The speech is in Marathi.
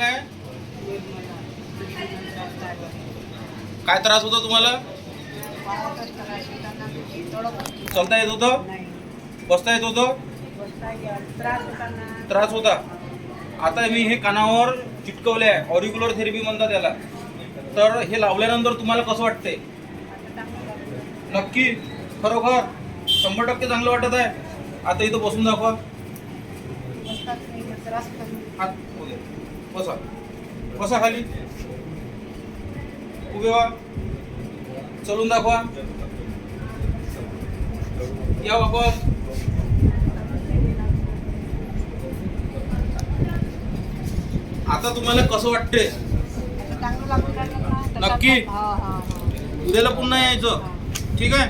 काय? काय त्रास होता तुम्हाला? चलता येत होतं? बसता येत होतं? त्रास होता. आता मी हे कानावर चिटकवले आहे, ऑरिक्युलर थेरपी म्हणतात त्याला. तर हे लावल्यानंतर तुम्हाला कसं वाटते? नक्की? खरोखर 100% चांगलं वाटत आहे. आता इथं बसून दाखवा. हात उभे. बसा बसा खाली. उभे व्हा. चलून दाखवा. या वापस. आता तुम्हाला कसं वाटते? नक्की? उद्याला पुन्हा यायचं. ठीक आहे.